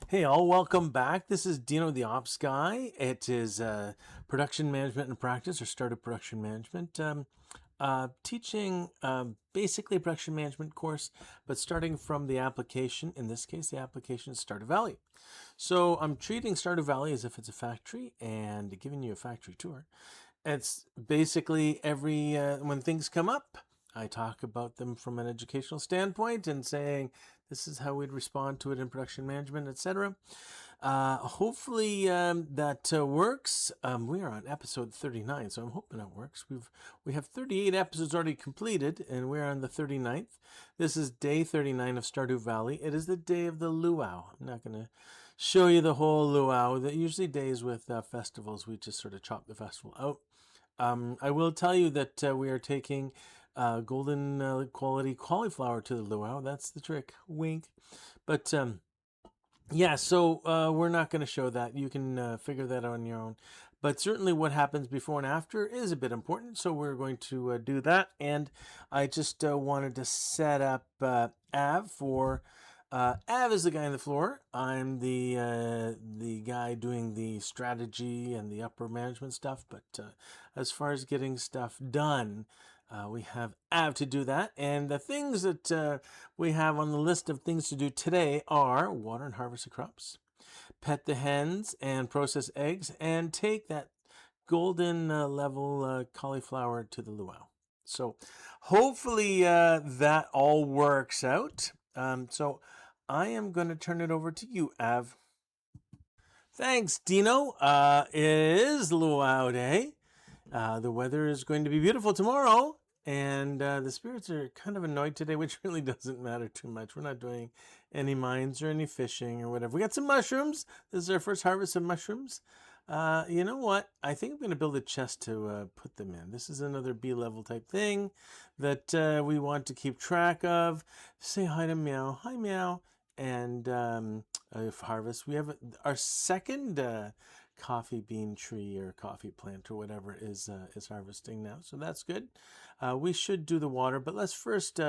Hey, all, welcome back. This is Dino the Ops Guy. It is production management and practice, or startup production management. Teaching basically a production management course, but starting from the application. In this case, the application is Stardew Valley. So I'm treating Stardew Valley as if it's a factory and giving you a factory tour. It's basically every when things come up, I talk about them from an educational standpoint and saying this is how we'd respond to it in production management, etc. Hopefully that works. We are on episode 39, so I'm hoping that works. We have 38 episodes already completed, and we're on the 39th. This is day 39 of Stardew Valley. It is the day of the luau. I'm not going to show you the whole luau. That usually days with festivals, we just sort of chop the festival out. I will tell you that we are taking golden quality cauliflower to the luau. That's the trick. Wink. But yeah, so we're not going to show that. You can figure that out on your own. But certainly what happens before and after is a bit important. So we're going to do that. And I just wanted to set up Av for... Av is the guy on the floor. I'm the guy doing the strategy and the upper management stuff. But as far as getting stuff done, we have Av to do that. And the things that we have on the list of things to do today are water and harvest the crops, pet the hens and process eggs, and take that golden level cauliflower to the luau. So hopefully that all works out. So I am going to turn it over to you, Av. Thanks, Dino. It is luau day. The weather is going to be beautiful tomorrow, and the spirits are kind of annoyed today, which really doesn't matter too much. We're not doing any mines or any fishing or whatever. We got some mushrooms. This is our first harvest of mushrooms. You know what? I think I'm going to build a chest to put them in. This is another B-level type thing that we want to keep track of. Say hi to Meow. Hi, Meow. And harvest. We have our second coffee bean tree or coffee plant or whatever is harvesting now, so that's good. We should do the water, but let's first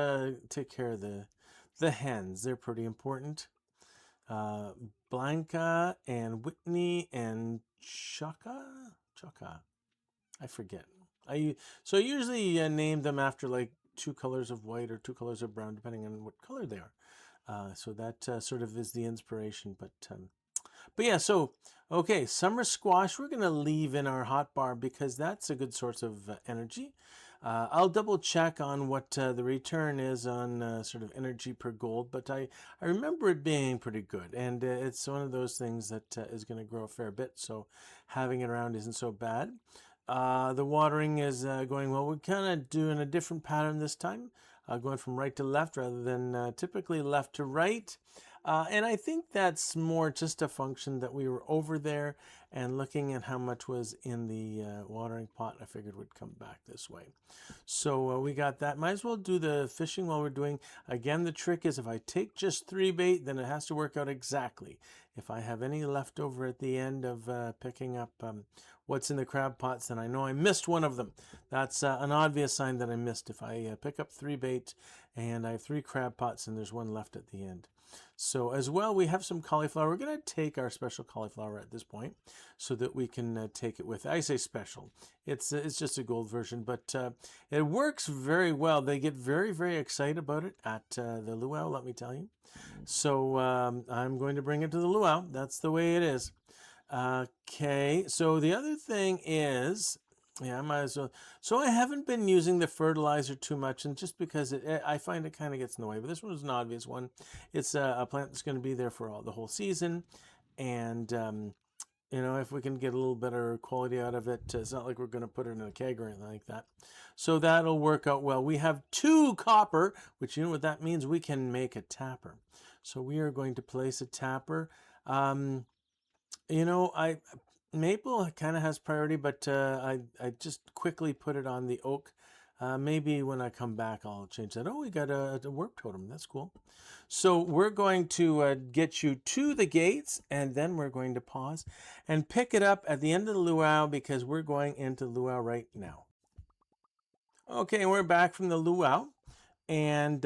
take care of the hens. They're pretty important. Blanca and Whitney and Chaka, I forget. I usually name them after like 2 colors of white or 2 colors of brown, depending on what color they are. So that sort of is the inspiration. But yeah, so, okay, summer squash we're going to leave in our hot bar because that's a good source of energy. I'll double check on what the return is on sort of energy per gold, but I remember it being pretty good. And it's one of those things that is going to grow a fair bit, so having it around isn't so bad. The watering is going well. We're kind of doing a different pattern this time, going from right to left rather than typically left to right. And I think that's more just a function that we were over there and looking at how much was in the watering pot. I figured we'd come back this way. So we got that. Might as well do the fishing while we're doing. Again, the trick is if I take just 3 bait, then it has to work out exactly. If I have any left over at the end of picking up what's in the crab pots, then I know I missed one of them. That's an obvious sign that I missed. If I pick up 3 bait and I have 3 crab pots and there's one left at the end. So as well, we have some cauliflower. We're going to take our special cauliflower at this point so that we can take it with. I say special. It's just a gold version, but it works very well. They get very, very excited about it at the luau, let me tell you. So I'm going to bring it to the luau. That's the way it is. Okay, so the other thing is... Yeah, I might as well. So I haven't been using the fertilizer too much, and just because I find it kind of gets in the way. But this one was an obvious one. It's a plant that's going to be there for the whole season, and you know, if we can get a little better quality out of it, it's not like we're going to put it in a keg or anything like that. So that'll work out well. We have 2 copper, which you know what that means. We can make a tapper. So we are going to place a tapper. You know, maple kind of has priority, but I just quickly put it on the oak. Maybe when I come back, I'll change that. Oh, we got a warp totem. That's cool. So we're going to get you to the gates, and then we're going to pause and pick it up at the end of the luau because we're going into luau right now. Okay, we're back from the luau. and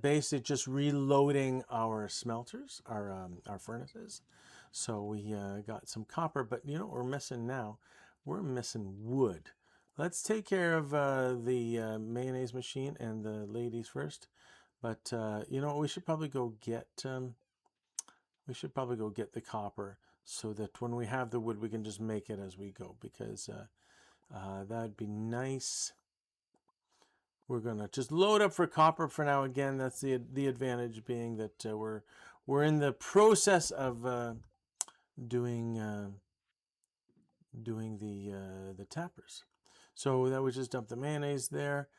basically just reloading our smelters, our furnaces. So we got some copper, but you know what we're missing now? We're missing wood. Let's take care of the mayonnaise machine and the ladies first. But you know what? We should probably go get the copper so that when we have the wood, we can just make it as we go, because that'd be nice. We're gonna just load up for copper for now. Again, that's the advantage being that we're in the process of doing doing the tappers. So that would just dump the mayonnaise there.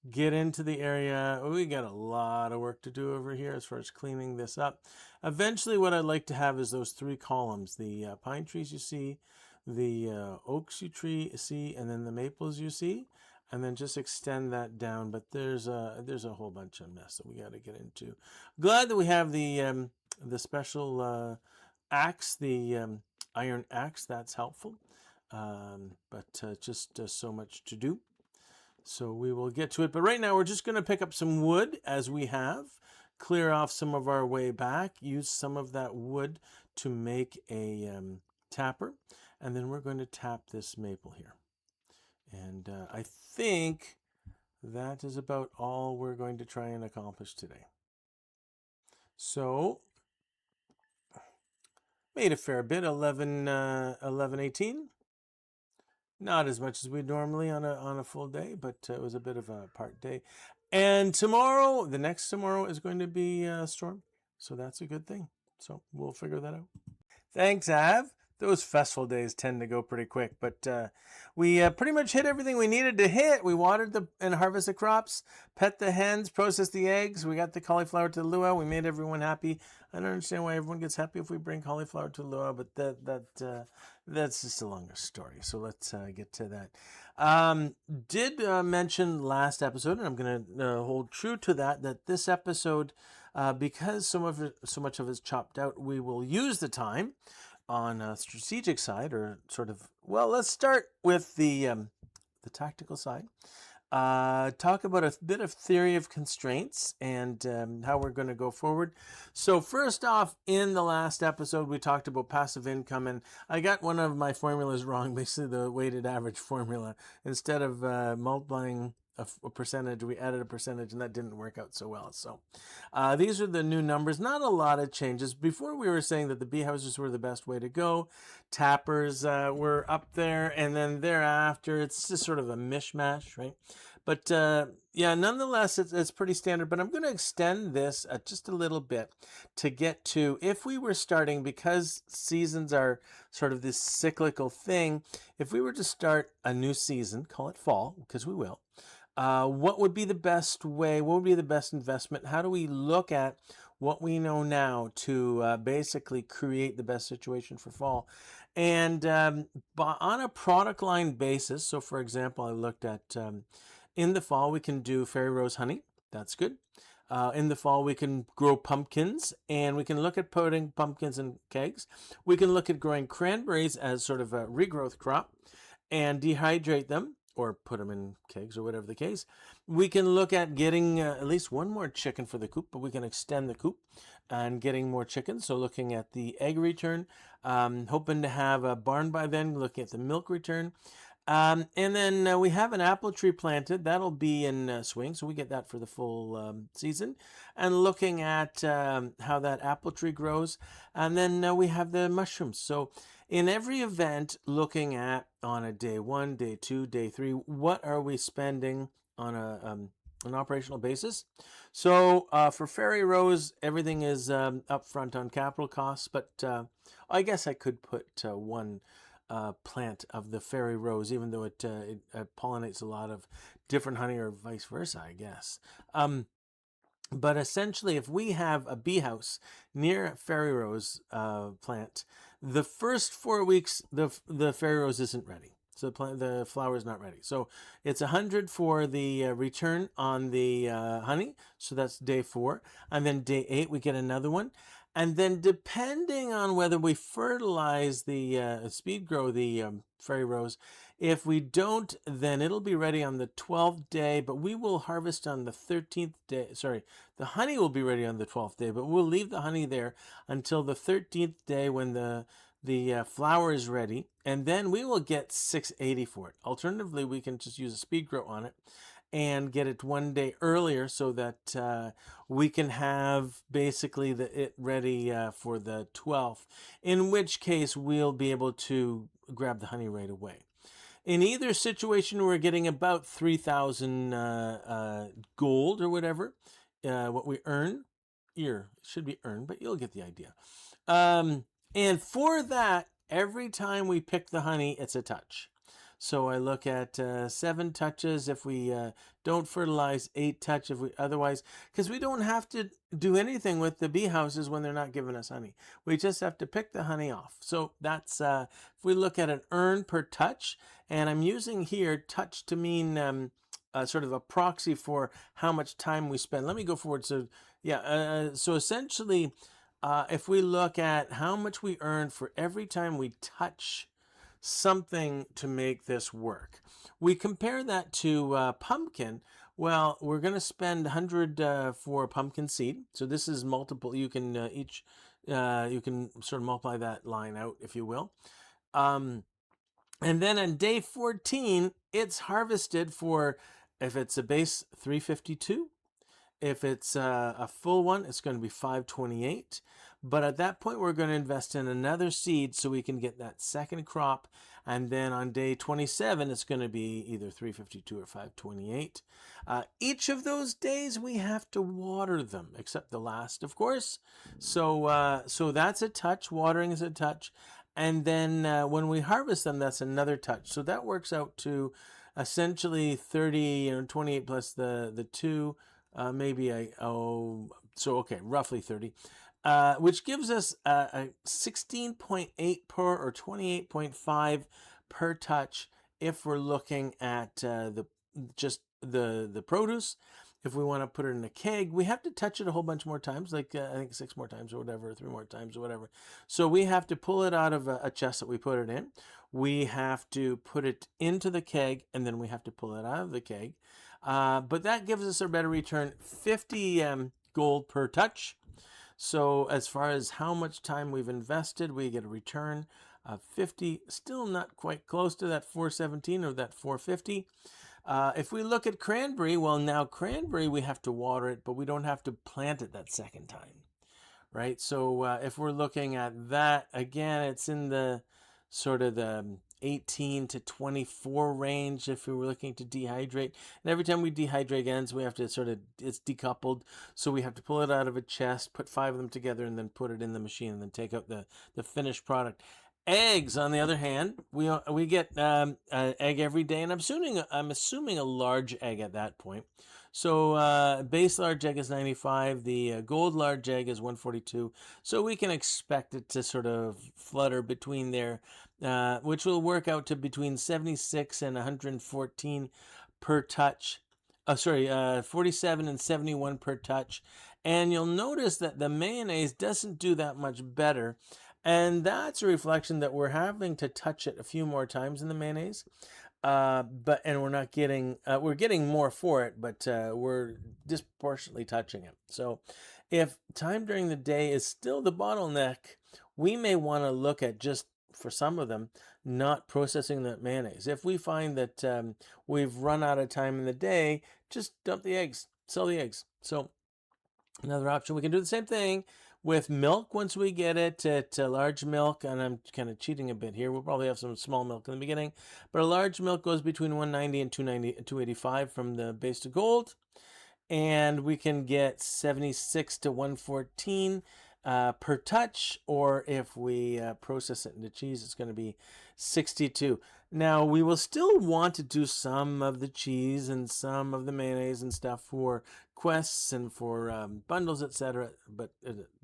Get into the area. We got a lot of work to do over here as far as cleaning this up. Eventually, what I'd like to have is those 3 columns: the pine trees you see, the oaks you see, and then the maples you see, and then just extend that down. But there's a whole bunch of mess that we got to get into. Glad that we have the special axe, the iron axe. That's helpful, but just so much to do. So we will get to it. But right now we're just going to pick up some wood as we have, clear off some of our way back, use some of that wood to make a tapper. And then we're going to tap this maple here. And I think that is about all we're going to try and accomplish today. So made a fair bit, 11:18. Not as much as we'd normally on a full day, but it was a bit of a part day. And tomorrow, the next tomorrow, is going to be a storm, so that's a good thing. So we'll figure that out. Thanks, Av. Those festival days tend to go pretty quick, but we pretty much hit everything we needed to hit. We watered and harvested crops, pet the hens, processed the eggs. We got the cauliflower to the luau. We made everyone happy. I don't understand why everyone gets happy if we bring cauliflower to the luau, but that's just a longer story. So let's get to that. Did mention last episode, and I'm going to hold true to that this episode, because so much of it's chopped out, we will use the time on a strategic side, or sort of, well, let's start with the tactical side. Talk about a bit of theory of constraints and how we're going to go forward. So first off, in the last episode, we talked about passive income, and I got one of my formulas wrong, basically the weighted average formula. Instead of multiplying a percentage, we added a percentage, and that didn't work out so well. So these are the new numbers. Not a lot of changes. Before, we were saying that the bee houses were the best way to go. Tappers were up there, and then thereafter it's just sort of a mishmash, right? But yeah, nonetheless, it's pretty standard. But I'm going to extend this just a little bit to get to, if we were starting, because seasons are sort of this cyclical thing, if we were to start a new season, call it fall, because we will, what would be the best way? What would be the best investment? How do we look at what we know now to basically create the best situation for fall? And on a product line basis, so for example, I looked at in the fall, we can do fairy rose honey. That's good. In the fall, we can grow pumpkins, and we can look at putting pumpkins in kegs. We can look at growing cranberries as sort of a regrowth crop and dehydrate them, or put them in kegs, or whatever the case. We can look at getting at least one more chicken for the coop, but we can extend the coop and getting more chickens. So looking at the egg return, hoping to have a barn by then, looking at the milk return. And then we have an apple tree planted. That'll be in swing, so we get that for the full season. And looking at how that apple tree grows. And then we have the mushrooms. So in every event, looking at on a day 1, day 2, day 3, what are we spending on an operational basis? So for Fairy Rose, everything is upfront on capital costs, but I guess I could put one plant of the fairy rose, even though it pollinates a lot of different honey, or vice versa, I guess. But essentially, if we have a bee house near a fairy rose plant, the first 4 weeks, the fairy rose isn't ready. So the flower is not ready. So it's 100 for the return on the honey. So that's day 4. And then day 8, we get another one. And then depending on whether we fertilize the speed grow the fairy rose, if we don't, then it'll be ready on the 12th day, but we will harvest on the 13th day. Sorry, the honey will be ready on the 12th day, but we'll leave the honey there until the 13th day when the flower is ready, and then we will get 680 for it. Alternatively, we can just use a speed grow on it and get it one day earlier so that we can have basically it ready for the 12th, in which case we'll be able to grab the honey right away. In either situation, we're getting about 3,000 gold or whatever, what we earn. Here, it should be earned, but you'll get the idea. And for that, every time we pick the honey, it's a touch. So I look at 7 touches if we don't fertilize, 8 touch if we otherwise, because we don't have to do anything with the bee houses when they're not giving us honey. We just have to pick the honey off. So that's if we look at an earn per touch, and I'm using here touch to mean sort of a proxy for how much time we spend. Let me go forward. So yeah, so essentially, if we look at how much we earn for every time we touch something to make this work. We compare that to pumpkin. Well, we're going to spend 100 for pumpkin seed. So this is multiple. You can you can sort of multiply that line out, if you will. And then on day 14, it's harvested for, if it's a base, 352. If it's a full one, it's going to be 528. But at that point, we're going to invest in another seed so we can get that second crop. And then on day 27, it's going to be either 352 or 528. Each of those days, we have to water them, except the last, of course. So that's a touch. Watering is a touch. And then when we harvest them, that's another touch. So that works out to essentially 30 or 28 plus the 2. Roughly 30, which gives us a 16.8 per or 28.5 per touch if we're looking at the produce. If we want to put it in a keg, we have to touch it a whole bunch more times, like I think 6 more times or whatever, 3 more times or whatever. So we have to pull it out of a chest that we put it in. We have to put it into the keg, and then we have to pull it out of the keg. But that gives us a better return, 50 gold per touch. So as far as how much time we've invested, we get a return of 50, still not quite close to that 417 or that 450. If we look at cranberry, well, now cranberry, we have to water it, but we don't have to plant it that second time, right? So if we're looking at that, again, it's in the sort of the 18 to 24 range if we were looking to dehydrate. And every time we dehydrate again, so we have to it's decoupled. So we have to pull it out of a chest, put 5 of them together, and then put it in the machine, and then take out the finished product. Eggs, on the other hand, we get an egg every day, and I'm assuming a large egg at that point. So base large egg is 95. The gold large egg is 142. So we can expect it to sort of flutter between there, which will work out to between 76 and 114 per touch. 47 and 71 per touch. And you'll notice that the mayonnaise doesn't do that much better. And that's a reflection that we're having to touch it a few more times in the mayonnaise. But we're not getting we're getting more for it, but we're disproportionately touching it. So if time during the day is still the bottleneck, we may want to look at, just for some of them, not processing the mayonnaise. If we find that we've run out of time in the day, just dump the eggs, sell the eggs. So another option, we can do the same thing with milk once we get it at large milk, and I'm kind of cheating a bit here. We'll probably have some small milk in the beginning, but a large milk goes between 190 and 285 from the base to gold, and we can get 76 to 114 per touch, or if we process it into cheese, it's going to be 62. Now, we will still want to do some of the cheese and some of the mayonnaise and stuff for quests and for bundles, etc., but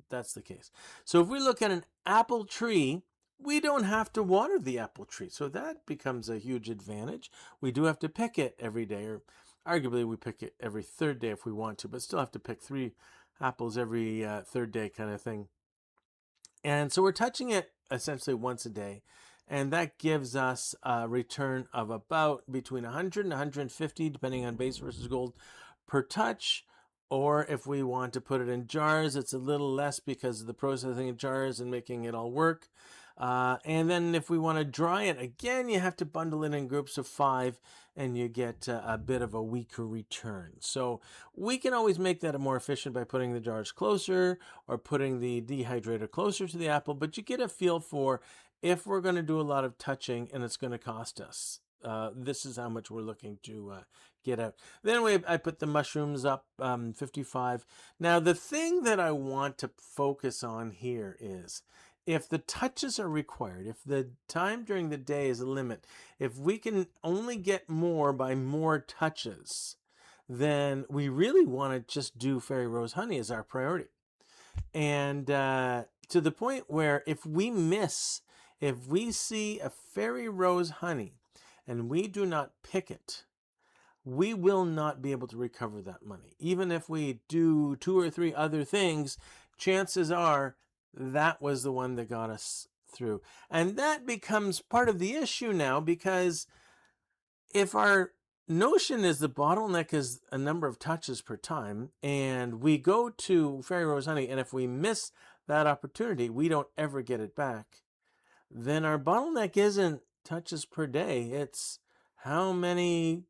that's the case. So if we look at an apple tree, we don't have to water the apple tree, so that becomes a huge advantage. We do have to pick it every day, or arguably we pick it every third day if we want to, but still have to pick 3 apples every third day kind of thing. And so we're touching it essentially once a day. And that gives us a return of about between 100 and 150, depending on base versus gold, per touch. Or if we want to put it in jars, it's a little less because of the processing in jars and making it all work. And then if we want to dry it, again, you have to bundle it in groups of 5 and you get a bit of a weaker return. So we can always make that more efficient by putting the jars closer or putting the dehydrator closer to the apple, but you get a feel for if we're going to do a lot of touching and it's going to cost us. This is how much we're looking to get out. Then I put the mushrooms up, 55. Now, the thing that I want to focus on here is if the touches are required, if the time during the day is a limit, if we can only get more by more touches, then we really want to just do Fairy Rose Honey as our priority. And to the point where if we see a Fairy Rose Honey and we do not pick it, we will not be able to recover that money. Even if we do 2 or 3 other things, chances are that was the one that got us through. And that becomes part of the issue now, because if our notion is the bottleneck is a number of touches per time, and we go to Fairy Rose Honey, and if we miss that opportunity, we don't ever get it back, then our bottleneck isn't touches per day. It's how many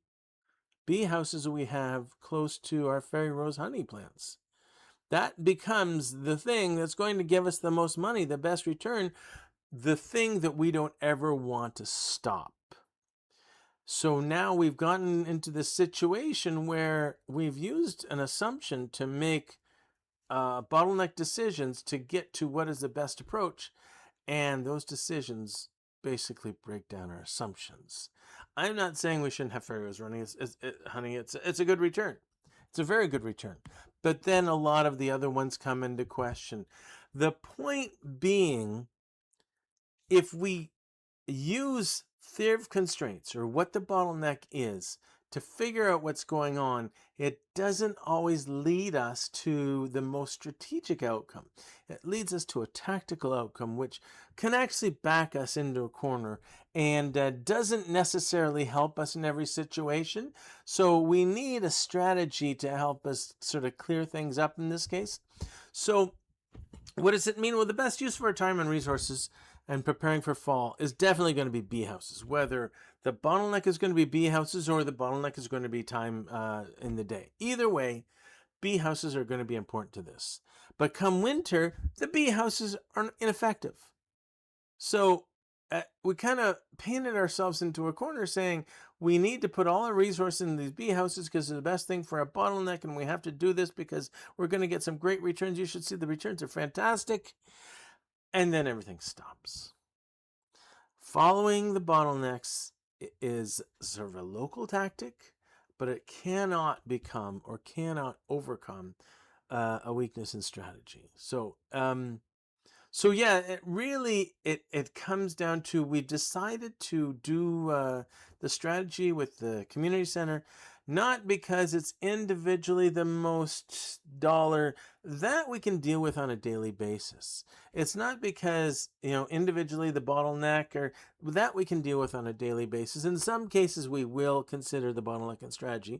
bee houses do we have close to our Fairy Rose Honey plants. That becomes the thing that's going to give us the most money, the best return, the thing that we don't ever want to stop. So now we've gotten into this situation where we've used an assumption to make bottleneck decisions to get to what is the best approach. And those decisions basically break down our assumptions. I'm not saying we shouldn't have Fairy Rose honey. It's a good return. It's a very good return. But then a lot of the other ones come into question. The point being, if we use theory of constraints, or what the bottleneck is, to figure out what's going on, it doesn't always lead us to the most strategic outcome. It leads us to a tactical outcome, which can actually back us into a corner and doesn't necessarily help us in every situation. So we need a strategy to help us sort of clear things up in this case. So what does it mean? Well, the best use of our time and resources and preparing for fall is definitely going to be bee houses, whether the bottleneck is going to be bee houses or the bottleneck is going to be time in the day. Either way, bee houses are going to be important to this. But come winter, the bee houses are ineffective. So we kind of painted ourselves into a corner saying we need to put all our resources in these bee houses because they're the best thing for our bottleneck, and we have to do this because we're going to get some great returns. You should see the returns are fantastic. And then everything stops. Following the bottlenecks is sort of a local tactic, but it cannot become or cannot overcome a weakness in strategy. So yeah, it comes down to, we decided to do the strategy with the community center, not because it's individually the most dollar that we can deal with on a daily basis. It's not because, individually the bottleneck, or that we can deal with on a daily basis. In some cases, we will consider the bottleneck in strategy.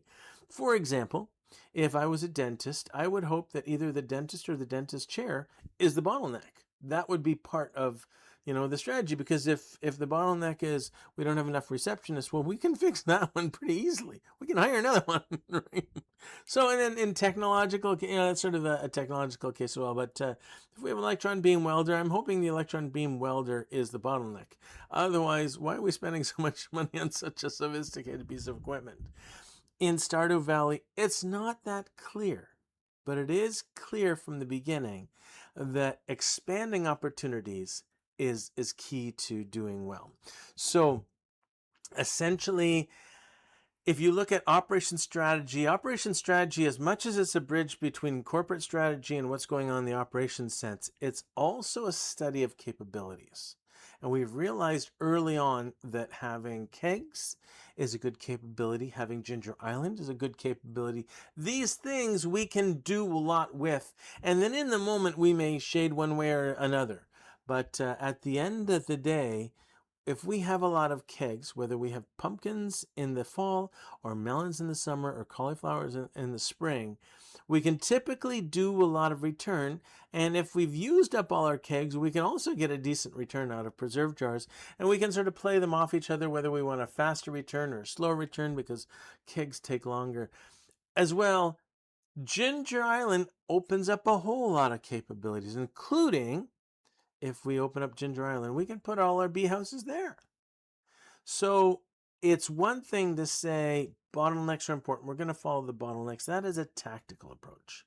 For example, if I was a dentist, I would hope that either the dentist or the dentist chair is the bottleneck. That would be part of, the strategy, because if the bottleneck is we don't have enough receptionists, well, we can fix that one pretty easily. We can hire another one, right? So, and then in technological, that's sort of a technological case as well. But if we have an electron beam welder, I'm hoping the electron beam welder is the bottleneck. Otherwise, why are we spending so much money on such a sophisticated piece of equipment? In Stardew Valley, it's not that clear, but it is clear from the beginning that expanding opportunities is key to doing well. So essentially, if you look at operation strategy, as much as it's a bridge between corporate strategy and what's going on in the operations sense, it's also a study of capabilities. And we've realized early on that having kegs is a good capability. Having Ginger Island is a good capability. These things we can do a lot with. And then in the moment, we may shade one way or another. But at the end of the day, if we have a lot of kegs, whether we have pumpkins in the fall or melons in the summer or cauliflowers in the spring, we can typically do a lot of return. And if we've used up all our kegs, we can also get a decent return out of preserve jars. And we can sort of play them off each other, whether we want a faster return or a slower return, because kegs take longer. As well, Ginger Island opens up a whole lot of capabilities, including if we open up Ginger Island, we can put all our bee houses there. So it's one thing to say bottlenecks are important. We're going to follow the bottlenecks. That is a tactical approach.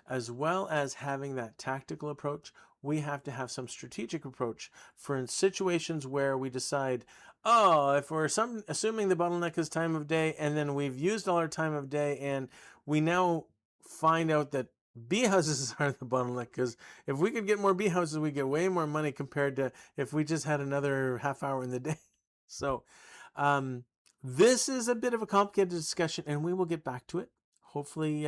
As well as having that tactical approach, we have to have some strategic approach for in situations where we decide, oh, if we're assuming the bottleneck is time of day, and then we've used all our time of day, and we now find out that bee houses are the bottleneck, because if we could get more bee houses, we get way more money compared to if we just had another half hour in the day. So this is a bit of a complicated discussion, and we will get back to it. Hopefully,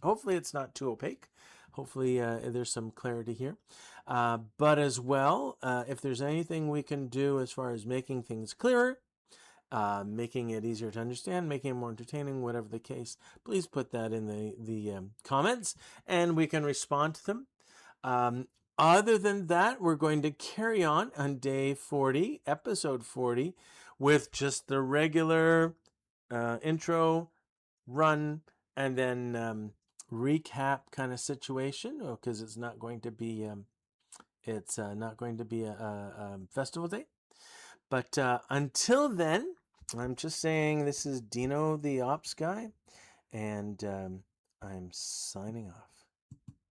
hopefully it's not too opaque. Hopefully, there's some clarity here. But as well, if there's anything we can do as far as making things clearer, making it easier to understand, making it more entertaining, whatever the case, please put that in the comments, and we can respond to them. Other than that, we're going to carry on day 40, episode 40, with just the regular intro, run, and then recap kind of situation, because it's not going to be a festival day. But until then, I'm just saying, this is Dino the Ops Guy, and I'm signing off.